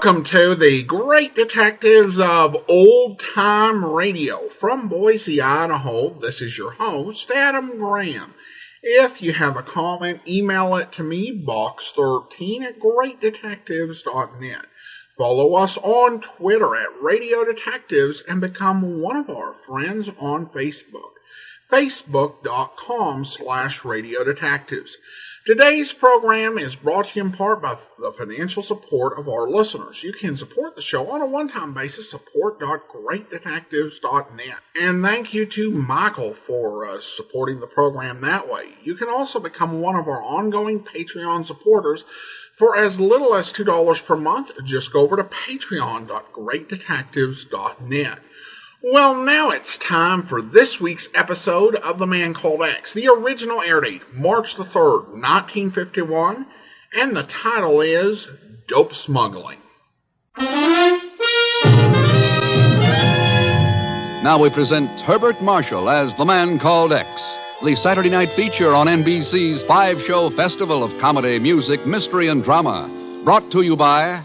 Welcome to the Great Detectives of Old Time Radio. From Boise, Idaho, this is your host, Adam Graham. If you have a comment, email it to me, box13@greatdetectives.net. Follow us on Twitter at Radio Detectives and become one of our friends on Facebook. Facebook.com/Radio Detectives. Today's program is brought to you in part by the financial support of our listeners. You can support the show on a one-time basis, support.greatdetectives.net. And thank you to Michael for supporting the program that way. You can also become one of our ongoing Patreon supporters for as little as $2 per month. Just go over to patreon.greatdetectives.net. Well, now it's time for this week's episode of The Man Called X. The original air date, March the 3rd, 1951, and the title is Dope Smuggling. Now we present Herbert Marshall as The Man Called X, the Saturday night feature on NBC's 5-show festival of comedy, music, mystery, and drama, brought to you by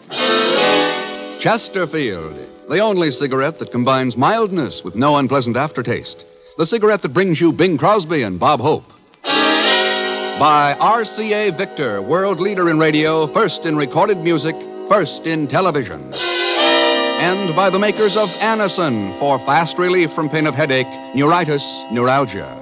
Chesterfield, the only cigarette that combines mildness with no unpleasant aftertaste. The cigarette that brings you Bing Crosby and Bob Hope. By RCA Victor, world leader in radio, first in recorded music, first in television. And by the makers of Anacin for fast relief from pain of headache, neuritis, neuralgia.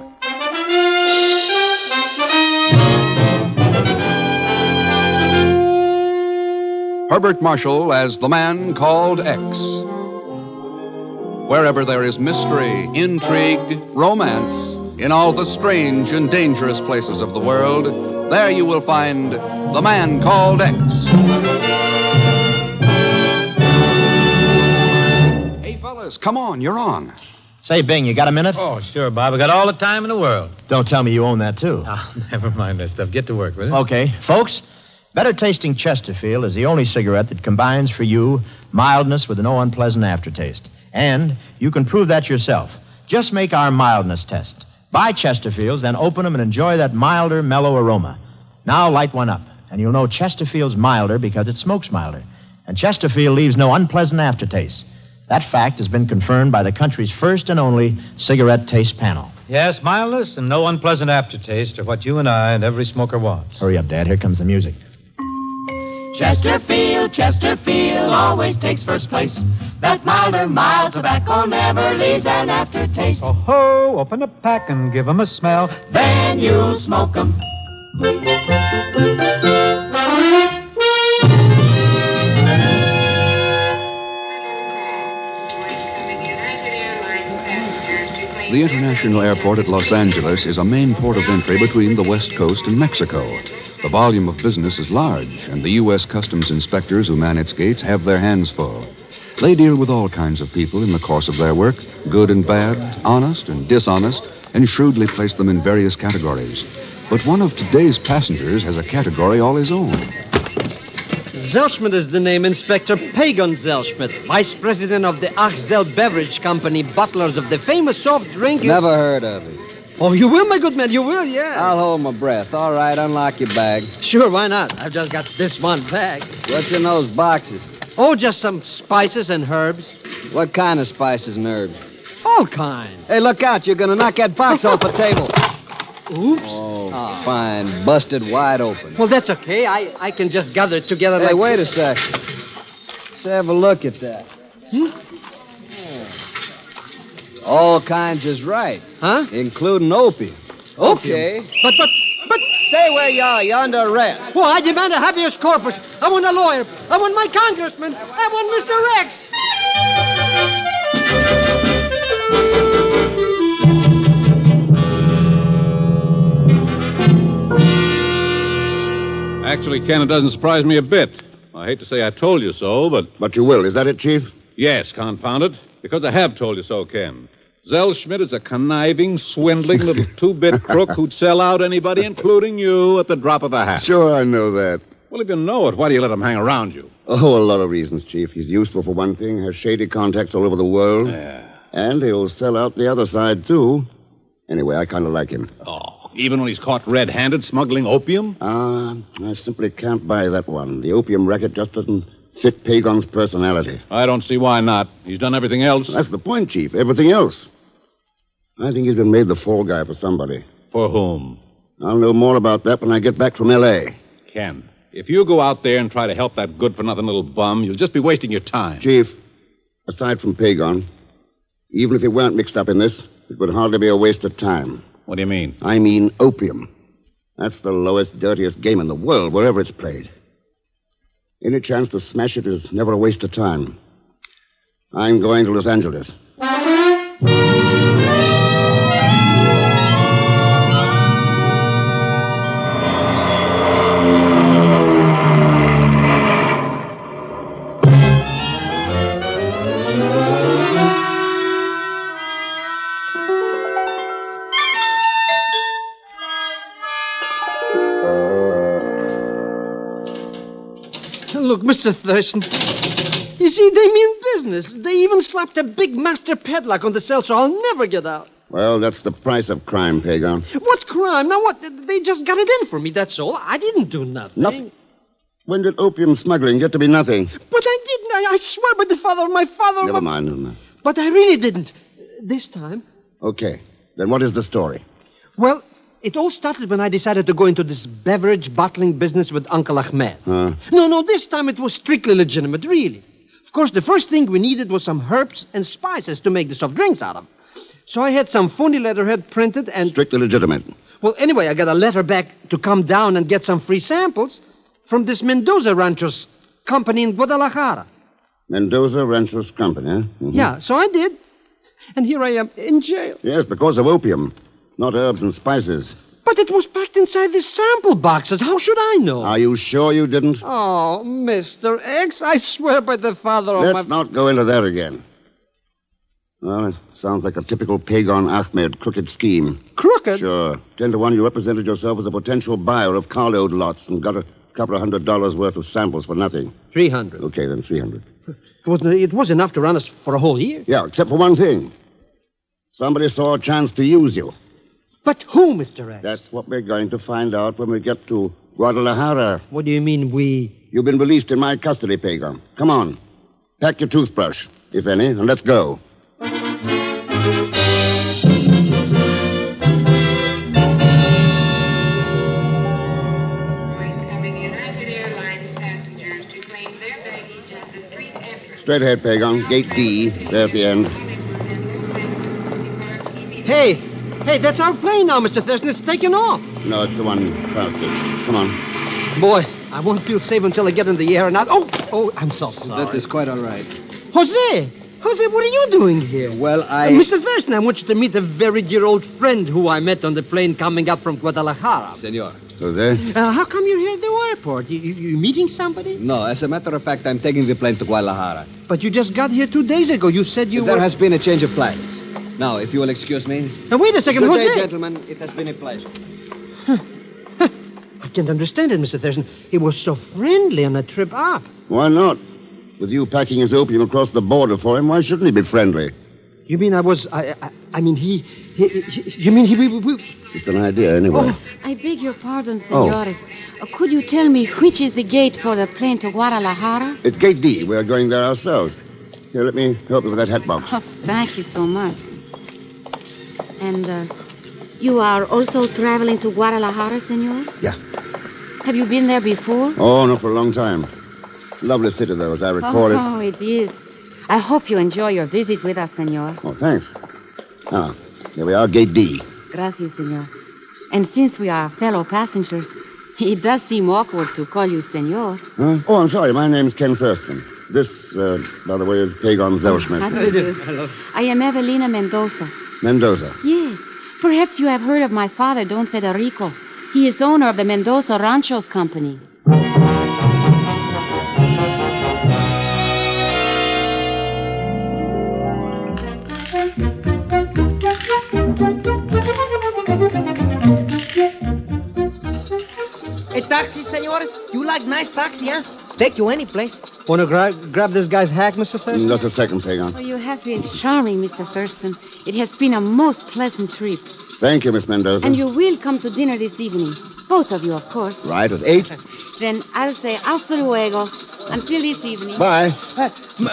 Herbert Marshall as The Man Called X. Wherever there is mystery, intrigue, romance, in all the strange and dangerous places of the world, there you will find The Man Called X. Hey, fellas, come on, you're on. Say, Bing, you got a minute? Oh, sure, Bob. I got all the time in the world. Don't tell me you own that, too. Oh, never mind that stuff. Get to work with it. Okay. Folks, better tasting Chesterfield is the only cigarette that combines for you mildness with no unpleasant aftertaste. And you can prove that yourself. Just make our mildness test. Buy Chesterfields, then open them and enjoy that milder, mellow aroma. Now light one up, and you'll know Chesterfield's milder because it smokes milder. And Chesterfield leaves no unpleasant aftertaste. That fact has been confirmed by the country's first and only cigarette taste panel. Yes, mildness and no unpleasant aftertaste are what you and I and every smoker wants. Hurry up, Dad. Here comes the music. Chesterfield always takes first place. That milder, mild tobacco never leaves an aftertaste. Oh, ho, open a pack and give 'em a smell. Then you'll smoke 'em. The international airport at Los Angeles is a main port of entry between the West Coast and Mexico. The volume of business is large, and the U.S. customs inspectors who man its gates have their hands full. They deal with all kinds of people in the course of their work, good and bad, honest and dishonest, and shrewdly place them in various categories. But one of today's passengers has a category all his own. Zellschmidt is the name, Inspector Pegon Zellschmidt, Vice President of the Achzel Beverage Company, bottlers of the famous soft drink. Never heard of it. Oh, you will, my good man, you will, yeah. I'll hold my breath. All right, unlock your bag. Sure, why not? I've just got this one bag. What's in those boxes? Oh, just some spices and herbs. What kind of spices and herbs? All kinds. Hey, look out. You're going to knock that box off the table. Oops. Oh, fine. Busted wide open. Well, that's okay. I can just gather it together Hey, like... wait a sec. Let's have a look at that. All kinds is right. Huh? Including opium. Okay. But... Stay where you are. You're under arrest. Well, I demand a habeas corpus. I want a lawyer. I want my congressman. I want Mr. Rex. Actually, Ken, it doesn't surprise me a bit. I hate to say I told you so, but... But you will. Is that it, Chief? Yes, confound it. Because I have told you so, Ken. Zellschmidt is a conniving, swindling little two-bit crook who'd sell out anybody, including you, at the drop of a hat. Sure, I know that. Well, if you know it, why do you let him hang around you? Oh, a lot of reasons, Chief. He's useful for one thing, has shady contacts all over the world. Yeah. And he'll sell out the other side, too. Anyway, I kind of like him. Oh, even when he's caught red-handed smuggling opium? I simply can't buy that one. The opium racket just doesn't fit Pegon's personality. I don't see why not. He's done everything else. That's the point, Chief. Everything else. I think he's been made the fall guy for somebody. For whom? I'll know more about that when I get back from L.A. Ken, if you go out there and try to help that good-for-nothing little bum, you'll just be wasting your time. Chief, aside from Pegon, even if he weren't mixed up in this, it would hardly be a waste of time. What do you mean? I mean opium. That's the lowest, dirtiest game in the world, wherever it's played. Any chance to smash it is never a waste of time. I'm going to Los Angeles. Look, Mr. Thurston. You see, they mean business. They even slapped a big master padlock on the cell, so I'll never get out. Well, that's the price of crime, Pegon. What crime? Now what? They just got it in for me, that's all. I didn't do nothing. Nothing? When did opium smuggling get to be nothing? But I didn't. I swear by the father of my father... Never mind. But I really didn't. This time. Okay. Then what is the story? Well, it all started when I decided to go into this beverage bottling business with Uncle Ahmed. No, this time it was strictly legitimate, really. Of course, the first thing we needed was some herbs and spices to make the soft drinks out of. So I had some phony letterhead printed and... Strictly legitimate. Well, anyway, I got a letter back to come down and get some free samples from this Mendoza Ranchos company in Guadalajara. Mendoza Ranchos Company, huh? Mm-hmm. Yeah, so I did. And here I am in jail. Yes, because of opium. Not herbs and spices. But it was packed inside these sample boxes. How should I know? Are you sure you didn't? Oh, Mr. X, I swear by the father of Let's not go into that again. Well, it sounds like a typical Pegon Ahmed crooked scheme. Crooked? Sure. 10 to 1, you represented yourself as a potential buyer of carload lots and got a couple of $100 worth of samples for nothing. 300. Okay, then 300. It was enough to run us for a whole year. Yeah, except for one thing. Somebody saw a chance to use you. But who, Mr. X? That's what we're going to find out when we get to Guadalajara. What do you mean, we? You've been released in my custody, Pegon. Come on. Pack your toothbrush, if any, and let's go. Straight ahead, Pegon. Gate D, there at the end. Hey, that's our plane now, Mr. Thurston. It's taking off. No, it's the one past it. Come on. Boy, I won't feel safe until I get in the air and Oh, I'm so sorry. That is quite all right. Jose, what are you doing here? Well, Mr. Thurston, I want you to meet a very dear old friend who I met on the plane coming up from Guadalajara. Senor. Jose? How come you're here at the airport? You meeting somebody? No, as a matter of fact, I'm taking the plane to Guadalajara. But you just got here 2 days ago. You said There has been a change of plans. Now, if you will excuse me. Now, wait a second, Good Jose. day, gentlemen. It has been a pleasure. I can't understand it, Mr. Thurston. He was so friendly on a trip up. Why not? With you packing his opium across the border for him, why shouldn't he be friendly? You mean he... It's an idea, anyway. Oh, I beg your pardon, senores. Could you tell me which is the gate for the plane to Guadalajara? It's Gate D. We're going there ourselves. Here, let me help you with that hat box. Oh, thank you so much. And, you are also traveling to Guadalajara, senor? Yeah. Have you been there before? Oh, not for a long time. Lovely city, though, as I recall it. Oh, it is. I hope you enjoy your visit with us, senor. Oh, thanks. Ah, here we are, Gate D. Gracias, senor. And since we are fellow passengers, it does seem awkward to call you senor. Huh? Oh, I'm sorry. My name's Ken Thurston. This, by the way, is Pegon Zellschmidt. How do you do? Hello. I am Evelina Mendoza. Mendoza. Yes. Perhaps you have heard of my father, Don Federico. He is owner of the Mendoza Ranchos Company. Hey, taxi, senores. You like nice taxi, huh? Take you any place. Want to grab this guy's hack, Mr. Thurston? Just a second, Pegon. Oh, you have been charming, Mr. Thurston. It has been a most pleasant trip. Thank you, Miss Mendoza. And you will come to dinner this evening. Both of you, of course. Right, at 8. Then I'll say hasta luego Until this evening. Bye.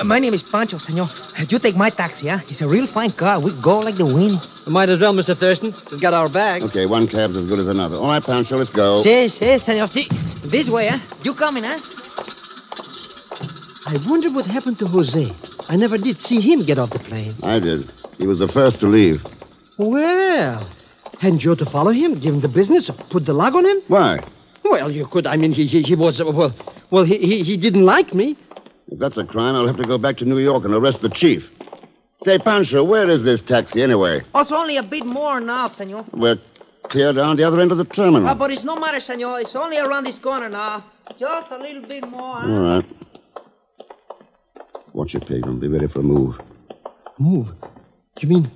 My name is Pancho, senor. You take my taxi, huh? It's a real fine car. We go like the wind. Might as well, Mr. Thurston. He's got our bag. Okay, one cab's as good as another. All right, Pancho, let's go. Si, senor, si. This way, huh? You coming, huh? I wonder what happened to Jose. I never did see him get off the plane. I did. He was the first to leave. Well, hadn't you to follow him, give him the business, or put the log on him? Why? Well, you could. I mean, he was, he didn't like me. If that's a crime, I'll have to go back to New York and arrest the chief. Say, Pancho, where is this taxi anyway? Oh, it's only a bit more now, senor. We're clear down the other end of the terminal. Oh, but it's no matter, senor. It's only around this corner now. Just a little bit more, huh? All right. Watch your Pegon. Be ready for a move. Move? You mean...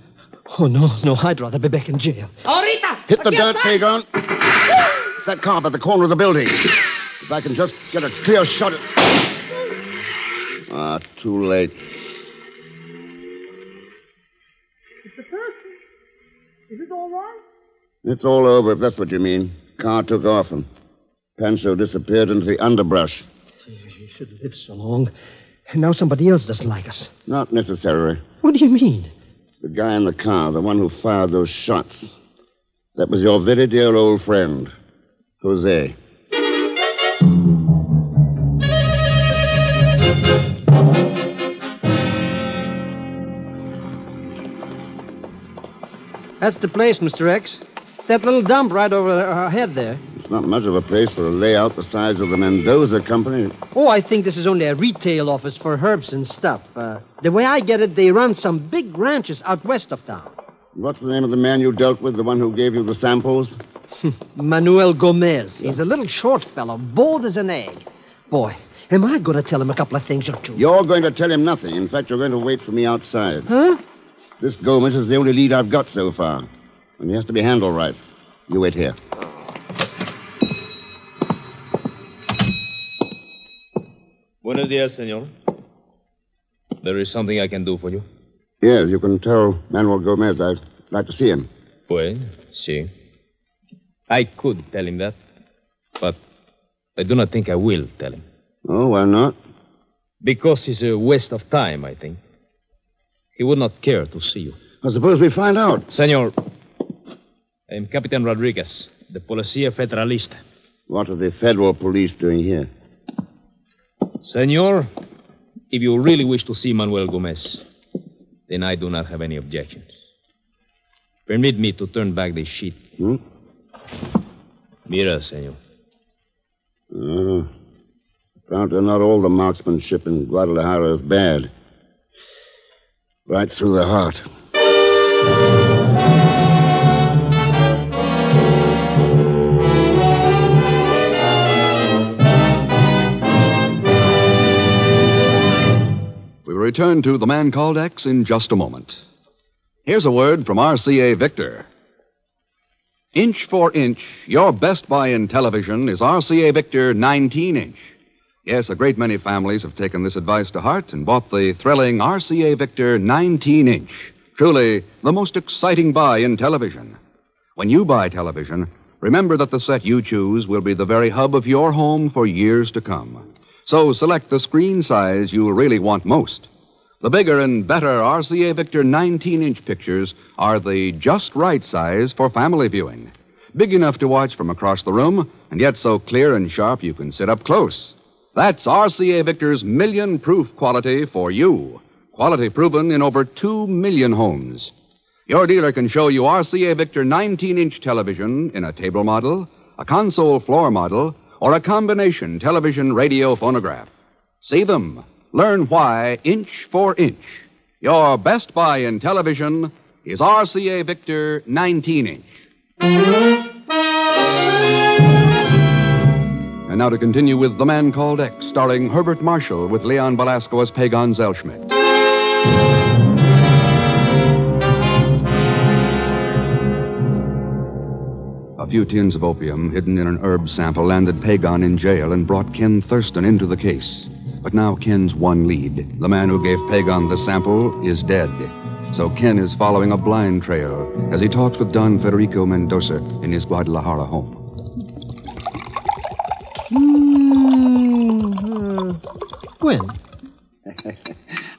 Oh, no, I'd rather be back in jail. Ahorita! Hit the dirt, Pegon. It's that car by the corner of the building. If I can just get a clear shot at... Ah, too late. Mr. Thurston, is it all right? It's all over, if that's what you mean. Car took off and Pancho disappeared into the underbrush. You should have lived so long. And now somebody else doesn't like us. Not necessarily. What do you mean? The guy in the car, the one who fired those shots. That was your very dear old friend, Jose. That's the place, Mr. X. That little dump right over our head there. It's not much of a place for a layout the size of the Mendoza Company. Oh, I think this is only a retail office for herbs and stuff. The way I get it, they run some big ranches out west of town. What's the name of the man you dealt with, the one who gave you the samples? Manuel Gomez. He's a little short fellow, bold as an egg. Boy, am I going to tell him a couple of things or two? You're going to tell him nothing. In fact, you're going to wait for me outside. Huh? This Gomez is the only lead I've got so far. And he has to be handled right. You wait here. Buenos dias, senor. There is something I can do for you. Yes, you can tell Manuel Gomez I'd like to see him. Pues, sí. I could tell him that, but I do not think I will tell him. Oh, why not? Because it's a waste of time, I think. He would not care to see you. I suppose we find out. Senor, I am Capitan Rodriguez, the Policía Federalista. What are the federal police doing here? Senor, if you really wish to see Manuel Gomez, then I do not have any objections. Permit me to turn back the sheet. Mira, senor. Apparently not all the marksmanship in Guadalajara is bad. Right through the heart. We will return to The Man Called X in just a moment. Here's a word from RCA Victor. Inch for inch, your best buy in television is RCA Victor 19-inch. Yes, a great many families have taken this advice to heart and bought the thrilling RCA Victor 19-inch. Truly, the most exciting buy in television. When you buy television, remember that the set you choose will be the very hub of your home for years to come. So select the screen size you'll really want most. The bigger and better RCA Victor 19-inch pictures are the just right size for family viewing. Big enough to watch from across the room, and yet so clear and sharp you can sit up close. That's RCA Victor's million-proof quality for you. Quality proven in over 2 million homes. Your dealer can show you RCA Victor 19-inch television in a table model, a console floor model, or a combination television radio phonograph. See them. Learn why inch for inch. Your best buy in television is RCA Victor 19-inch. And now to continue with The Man Called X, starring Herbert Marshall with Leon Velasco as Pegon Zellschmidt. A few tins of opium hidden in an herb sample landed Pegon in jail and brought Ken Thurston into the case. But now Ken's one lead. The man who gave Pegon the sample is dead. So Ken is following a blind trail as he talks with Don Federico Mendoza in his Guadalajara home. Gwen.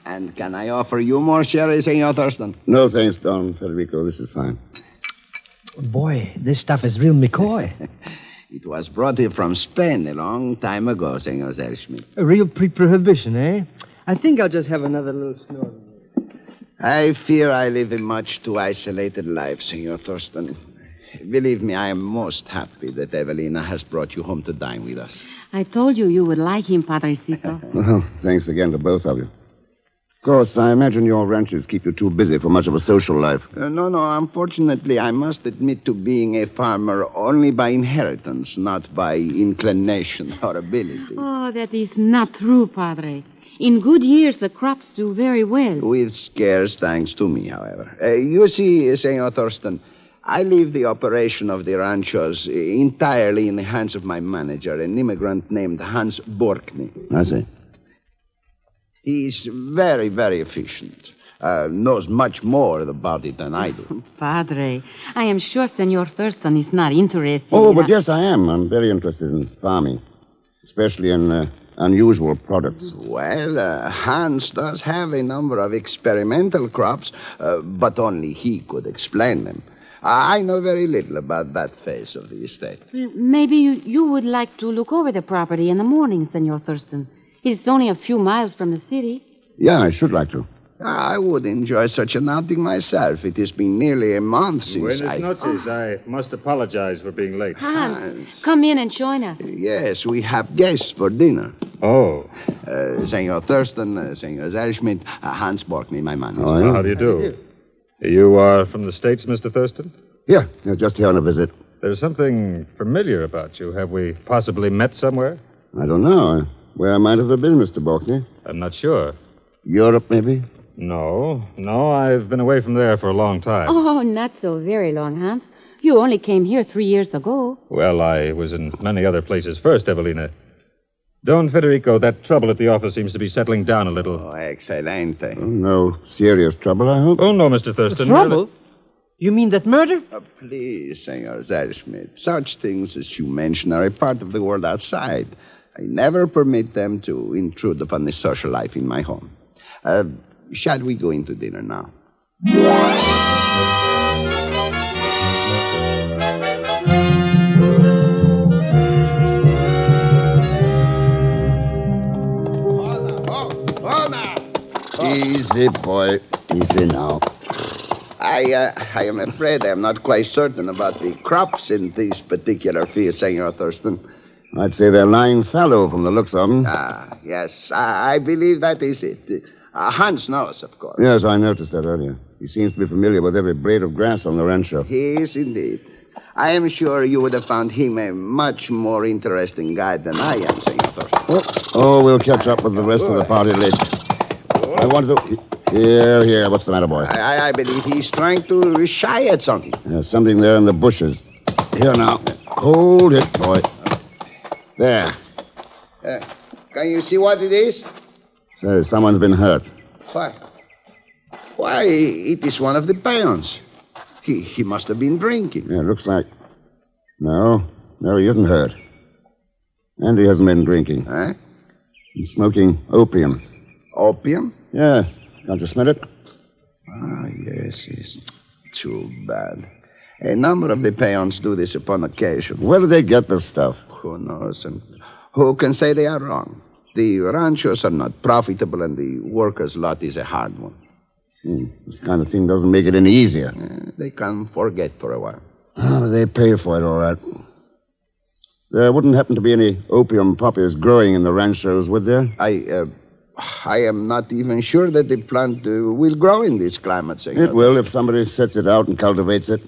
And can I offer you more sherry, Senor Thurston? No, thanks, Don Federico. This is fine. Boy, this stuff is real McCoy. It was brought here from Spain a long time ago, Senor Zellschmidt. A real pre-prohibition, eh? I think I'll just have another little snort. I fear I live a much too isolated life, Senor Thurston. Believe me, I am most happy that Evelina has brought you home to dine with us. I told you would like him, Padrecito. Well, thanks again to both of you. Of course, I imagine your ranches keep you too busy for much of a social life. No. Unfortunately, I must admit to being a farmer only by inheritance, not by inclination or ability. Oh, that is not true, Padre. In good years, the crops do very well. With scarce thanks to me, however. You see, Senor Thurston, I leave the operation of the ranchos entirely in the hands of my manager, an immigrant named Hans Borkny. I see. He's very, very efficient. Knows much more about it than I do. Padre, I am sure Senor Thurston is not interested. Oh, but yes, I am. I'm very interested in farming, especially in unusual products. Well, Hans does have a number of experimental crops, but only he could explain them. I know very little about that phase of the estate. Maybe you would like to look over the property in the morning, Senor Thurston. It's only a few miles from the city. Yeah, I should like to. I would enjoy such an outing myself. It has been nearly a month since Buenas noches. I must apologize for being late. Hans, come in and join us. Yes, we have guests for dinner. Oh. Senor Thurston, Senor Zellschmidt, Hans Borkny, my manager. Oh, yeah. How do you do? You are from the States, Mr. Thurston? Yeah, just here on a visit. There's something familiar about you. Have we possibly met somewhere? I don't know. Where might have been, Mr. Borkny? I'm not sure. Europe, maybe? No, I've been away from there for a long time. Oh, not so very long, Hans. You only came here 3 years ago. Well, I was in many other places first, Evelina. Don Federico, that trouble at the office seems to be settling down a little. Oh, excelente. Oh, no serious trouble, I hope? Oh, no, Mr. Thurston. Trouble? You mean that murder? Please, Senor Zellschmidt. Such things as you mention are a part of the world outside. I never permit them to intrude upon the social life in my home. Shall we go into dinner now? Easy, boy. Easy now. I am afraid I am not quite certain about the crops in this particular field, Senor Thurston. I'd say they're lying fallow from the looks of them. Yes, I believe that is it. Hans knows, of course. Yes, I noticed that earlier. He seems to be familiar with every blade of grass on the rancho. He is indeed. I am sure you would have found him a much more interesting guide than I am, Senor Thurston. Oh, we'll catch up with the rest of the party later. I want to... Here. What's the matter, boy? I believe he's trying to shy at something. There's something there in the bushes. Here now. Hold it, boy. There. Can you see what it is? Someone's been hurt. Why, it is one of the peons. He must have been drinking. Yeah, looks like... No, he isn't hurt. And he hasn't been drinking. Huh? He's smoking opium. Opium? Yeah. Can't you smell it? Yes. Too bad. A number of the peons do this upon occasion. Where do they get this stuff? Who knows? And who can say they are wrong? The ranchos are not profitable, and the workers' lot is a hard one. This kind of thing doesn't make it any easier. They can forget for a while. Oh, they pay for it, all right. There wouldn't happen to be any opium poppies growing in the ranchos, would there? I am not even sure that the plant will grow in this climate, Senor. It will if somebody sets it out and cultivates it.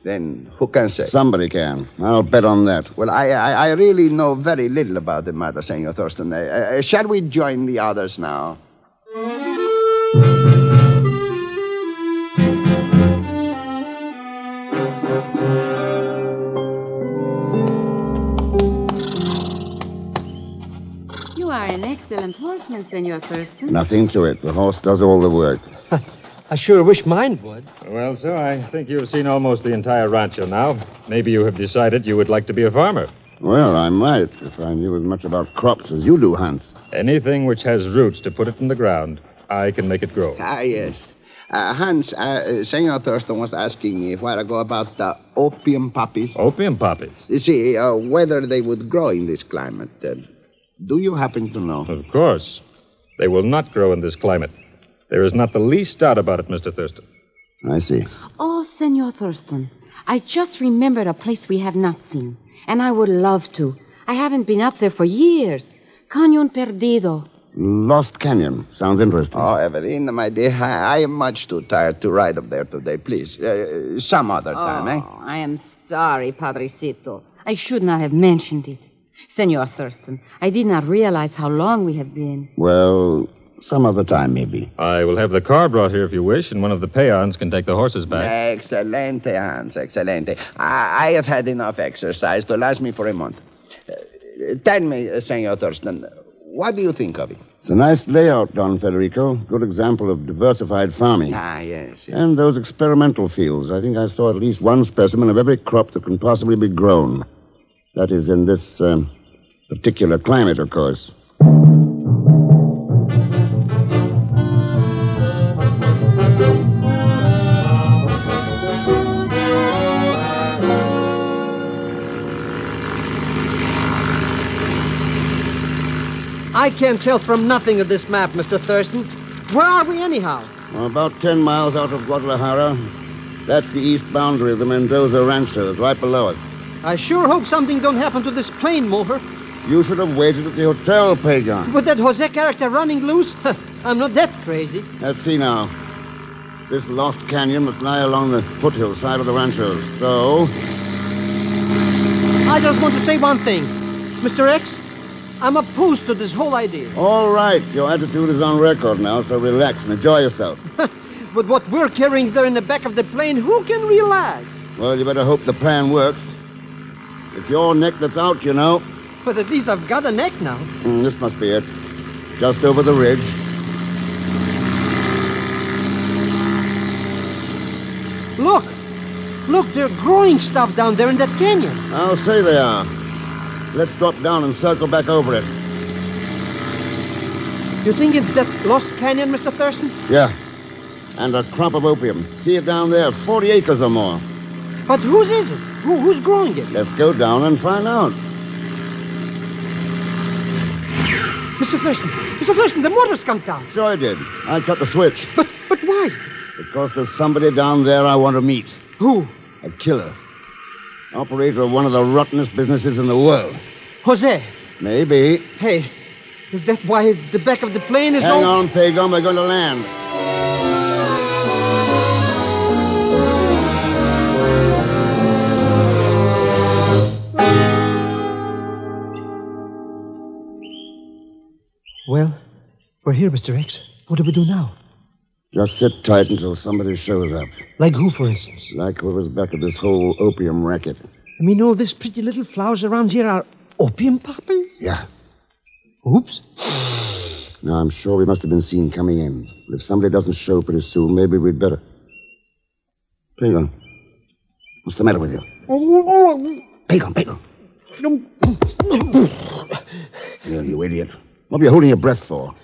Then who can say? Somebody can. I'll bet on that. Well, I really know very little about the matter, Senor Thurston. Shall we join the others now? An excellent horseman, Senor Thurston. Nothing to it. The horse does all the work. I sure wish mine would. Well, sir, I think you have seen almost the entire rancho now. Maybe you have decided you would like to be a farmer. Well, I might if I knew as much about crops as you do, Hans. Anything which has roots to put it in the ground, I can make it grow. Yes. Hans, Senor Thurston was asking me a while ago about the opium poppies. Opium poppies? You see, whether they would grow in this climate. Do you happen to know? Of course. They will not grow in this climate. There is not the least doubt about it, Mr. Thurston. I see. Oh, Senor Thurston, I just remembered a place we have not seen, and I would love to. I haven't been up there for years. Cañón Perdido. Lost Canyon. Sounds interesting. Oh, Evelina, my dear, I am much too tired to ride up there today. Please, some other time, eh? I am sorry, Padrecito. I should not have mentioned it. Senor Thurston, I did not realize how long we have been. Well, some other time, maybe. I will have the car brought here if you wish, and one of the peons can take the horses back. Excelente, Hans, excelente. I have had enough exercise to last me for a month. Tell me, Senor Thurston, what do you think of it? It's a nice layout, Don Federico. Good example of diversified farming. Yes. And those experimental fields. I think I saw at least one specimen of every crop that can possibly be grown. That is, in this particular climate, of course. I can't tell from nothing of this map, Mr. Thurston. Where are we anyhow? About 10 miles out of Guadalajara. That's the east boundary of the Mendoza Ranchos, right below us. I sure hope something don't happen to this plane mover. You should have waited at the hotel, Pegon. With that Jose character running loose? I'm not that crazy. Let's see now. This lost canyon must lie along the foothill side of the ranchos, so... I just want to say one thing. Mr. X, I'm opposed to this whole idea. All right, your attitude is on record now, so relax and enjoy yourself. With what we're carrying there in the back of the plane, who can relax? Well, you better hope the plan works. It's your neck that's out, you know. But at least I've got a neck now. This must be it. Just over the ridge. Look, they're growing stuff down there in that canyon. I'll say they are. Let's drop down and circle back over it. You think it's that lost canyon, Mr. Thurston? Yeah. And a crop of opium. See it down there? 40 acres or more. But whose is it? Who's growing it? Let's go down and find out. Mr. Thurston, the motor's come down. Sure I did. I cut the switch. But why? Because there's somebody down there I want to meet. Who? A killer. Operator of one of the rottenest businesses in the world. Jose. Maybe. Hey, is that why the back of the plane is... Hang on, Pegon. We're going to land. Well, we're here, Mr. X. What do we do now? Just sit tight until somebody shows up. Like who, for instance? Like whoever's back of this whole opium racket. I mean, all these pretty little flowers around here are opium poppies? Yeah. Oops. Now, I'm sure we must have been seen coming in. But if somebody doesn't show pretty soon, maybe we'd better. Pegon, what's the matter with you? Pegon. You idiot. What are you holding your breath for?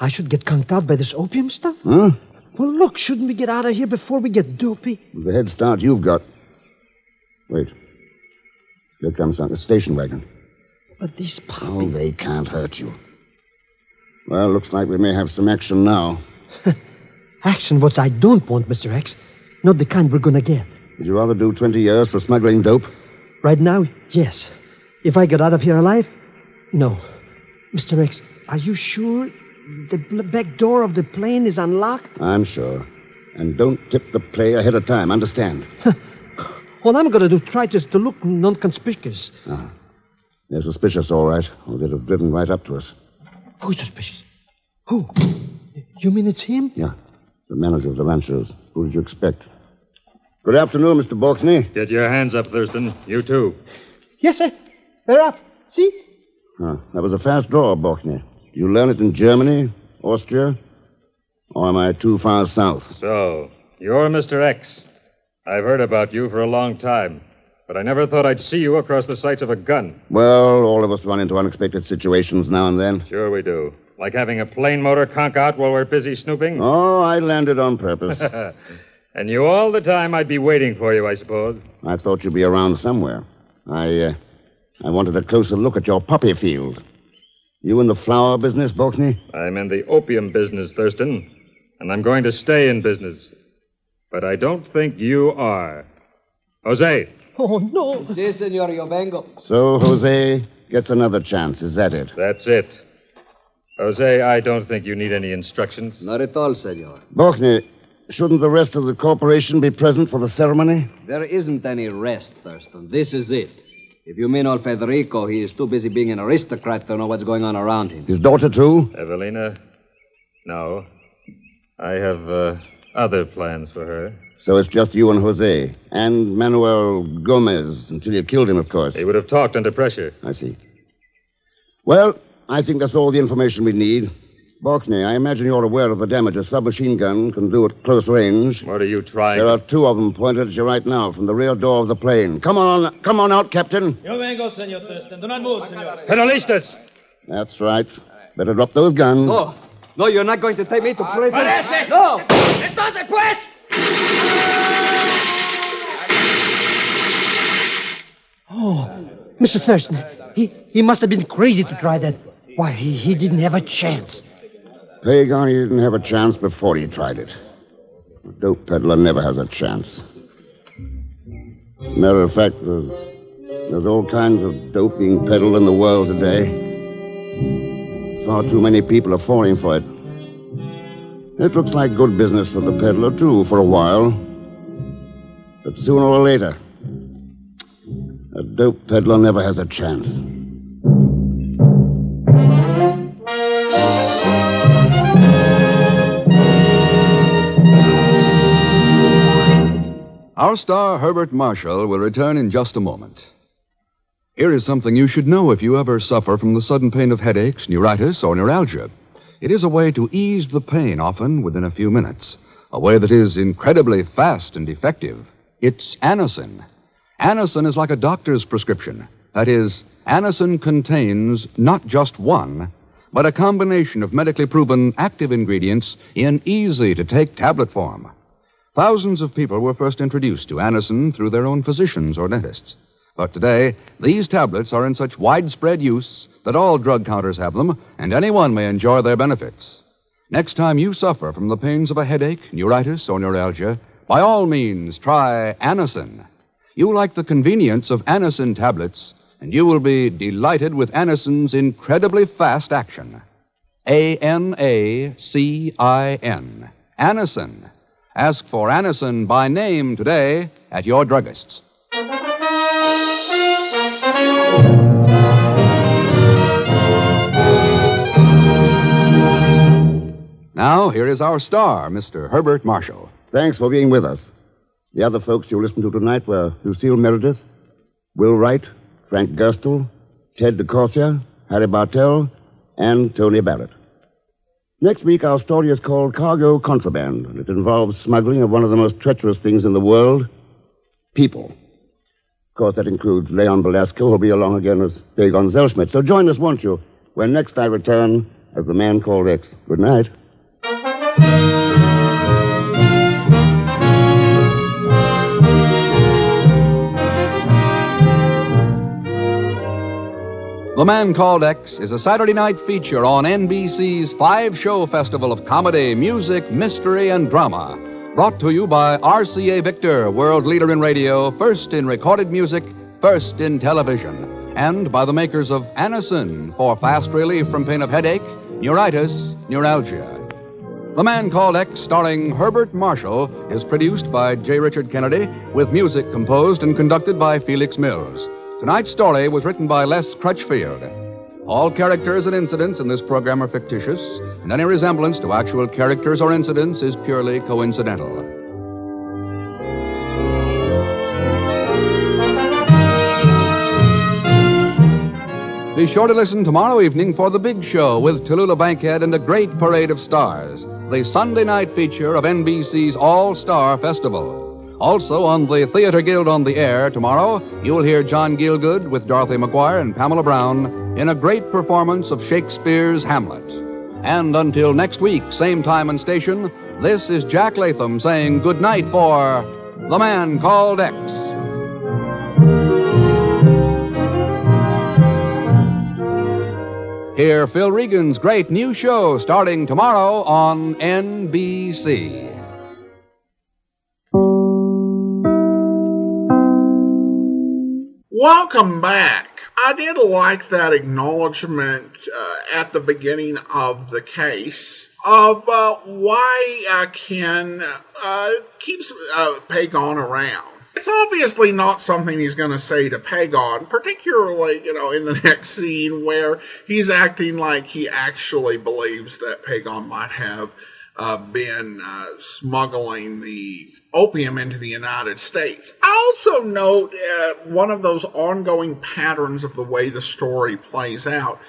I should get conked out by this opium stuff? Huh? Well, look, shouldn't we get out of here before we get dopey? With the head start you've got. Wait. Here comes a station wagon. But these poppies... Oh, they can't hurt you. Well, looks like we may have some action now. Action? What I don't want, Mr. X. Not the kind we're gonna get. Would you rather do 20 years for smuggling dope? Right now, yes. If I get out of here alive, no. Mr. X, are you sure the back door of the plane is unlocked? I'm sure. And don't tip the play ahead of time, understand? All I'm going to do, try just to look non-conspicuous. Ah. They're suspicious, all right, or they'd have driven right up to us. Who's suspicious? Who? You mean it's him? Yeah, the manager of the ranchos. Who did you expect? Good afternoon, Mr. Balkney. Get your hands up, Thurston. You too. Yes, sir. They're up. See? That was a fast draw, Balkney. You learn it in Germany, Austria, or am I too far south? So, you're Mr. X. I've heard about you for a long time. But I never thought I'd see you across the sights of a gun. Well, all of us run into unexpected situations now and then. Sure we do. Like having a plane motor conk out while we're busy snooping. Oh, I landed on purpose. And you all the time I'd be waiting for you, I suppose. I thought you'd be around somewhere. I wanted a closer look at your poppy field. You in the flower business, Balkney? I'm in the opium business, Thurston. And I'm going to stay in business. But I don't think you are. Jose. Oh, no. Si, senor, yo vengo. So Jose gets another chance, is that it? That's it. Jose, I don't think you need any instructions. Not at all, senor. Balkney, shouldn't the rest of the corporation be present for the ceremony? There isn't any rest, Thurston. This is it. If you mean old Federico, he is too busy being an aristocrat to know what's going on around him. His daughter, too? Evelina? No. I have other plans for her. So it's just you and Jose. And Manuel Gomez, until you killed him, of course. He would have talked under pressure. I see. Well, I think that's all the information we need. Balkney, I imagine you're aware of the damage a submachine gun can do at close range. What are you trying? There are two of them pointed at you right now from the rear door of the plane. Come on out, Captain. Yo vengo, senor Thurston. Do not move, senor. Penalistas! That's right. Better drop those guns. No, you're not going to take me to prison. ¡Parece! No! ¡Entonces, pues! Oh, Mr. Thurston, he must have been crazy to try that. Why, he didn't have a chance. Pegon, he didn't have a chance before he tried it. A dope peddler never has a chance. Matter of fact, there's all kinds of dope being peddled in the world today. Far too many people are falling for it. It looks like good business for the peddler, too, for a while. But sooner or later, a dope peddler never has a chance. Our star, Herbert Marshall, will return in just a moment. Here is something you should know if you ever suffer from the sudden pain of headaches, neuritis, or neuralgia. It is a way to ease the pain, often within a few minutes. A way that is incredibly fast and effective. It's Anacin. Anacin is like a doctor's prescription. That is, Anacin contains not just one, but a combination of medically proven active ingredients in easy-to-take tablet form. Thousands of people were first introduced to Anacin through their own physicians or dentists. But today, these tablets are in such widespread use that all drug counters have them, and anyone may enjoy their benefits. Next time you suffer from the pains of a headache, neuritis, or neuralgia, by all means, try Anacin. You'll like the convenience of Anacin tablets, and you will be delighted with Anacin's incredibly fast action. Anacin. Anacin. Ask for Anacin by name today at your druggist's. Now, here is our star, Mr. Herbert Marshall. Thanks for being with us. The other folks you listened to tonight were Lucille Meredith, Will Wright, Frank Gerstle, Ted DeCorsia, Harry Bartell, and Tony Barrett. Next week, our story is called Cargo Contraband, and it involves smuggling of one of the most treacherous things in the world, people. Of course, that includes Leon Belasco, who'll be along again as Pegon Zellschmidt. So join us, won't you, when next I return as the Man Called X. Good night. The Man Called X is a Saturday night feature on NBC's 5-show festival of comedy, music, mystery, and drama. Brought to you by RCA Victor, world leader in radio, first in recorded music, first in television. And by the makers of Anacin for fast relief from pain of headache, neuritis, neuralgia. The Man Called X, starring Herbert Marshall, is produced by J. Richard Kennedy, with music composed and conducted by Felix Mills. Tonight's story was written by Les Crutchfield. All characters and incidents in this program are fictitious, and any resemblance to actual characters or incidents is purely coincidental. Be sure to listen tomorrow evening for The Big Show with Tallulah Bankhead and a great parade of stars, the Sunday night feature of NBC's All-Star Festival. Also on the Theater Guild on the Air tomorrow, you'll hear John Gielgud with Dorothy McGuire and Pamela Brown in a great performance of Shakespeare's Hamlet. And until next week, same time and station, this is Jack Latham saying good night for The Man Called X. Hear Phil Regan's great new show starting tomorrow on NBC. Welcome back. I did like that acknowledgement at the beginning of the case of why Ken keeps Pegon around. It's obviously not something he's going to say to Pegon, particularly, in the next scene where he's acting like he actually believes that Pegon might have been smuggling the opium into the United States. I also note one of those ongoing patterns of the way the story plays out,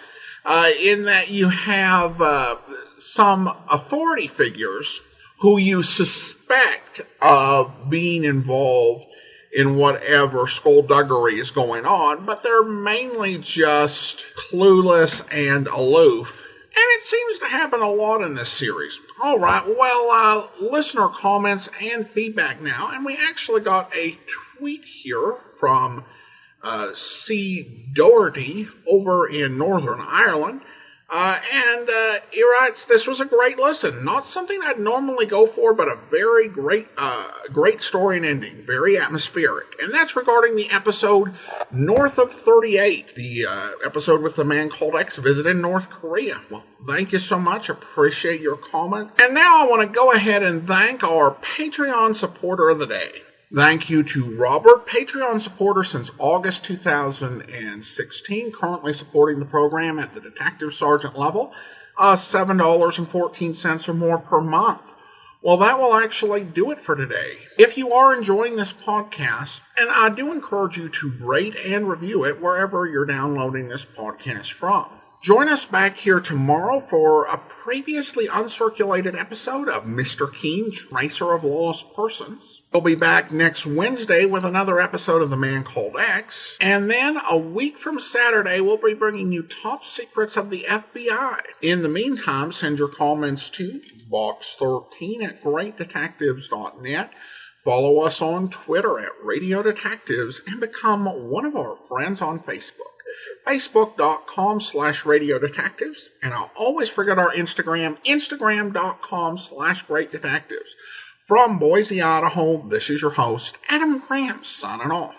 in that you have some authority figures who you suspect of being involved in whatever skullduggery is going on, but they're mainly just clueless and aloof. And it seems to happen a lot in this series. All right, well, listener comments and feedback now. And we actually got a tweet here from C. Doherty over in Northern Ireland. And he writes, this was a great listen. Not something I'd normally go for, but a very great story and ending. Very atmospheric. And that's regarding the episode North of 38, the episode with the man called X visiting North Korea. Well, thank you so much. Appreciate your comment. And now I want to go ahead and thank our Patreon supporter of the day. Thank you to Robert, Patreon supporter since August 2016, currently supporting the program at the Detective Sergeant level, $7.14 or more per month. Well, that will actually do it for today. If you are enjoying this podcast, and I do encourage you to rate and review it wherever you're downloading this podcast from. Join us back here tomorrow for a previously uncirculated episode of Mr. Keen, Tracer of Lost Persons. We'll be back next Wednesday with another episode of The Man Called X. And then a week from Saturday, we'll be bringing you top secrets of the FBI. In the meantime, send your comments to box13@greatdetectives.net. Follow us on Twitter at Radio Detectives and become one of our friends on Facebook. Facebook.com/Radio Detectives. And I'll always forget our Instagram, Instagram.com/Great Detectives. From Boise, Idaho, this is your host, Adam Cramp, signing off.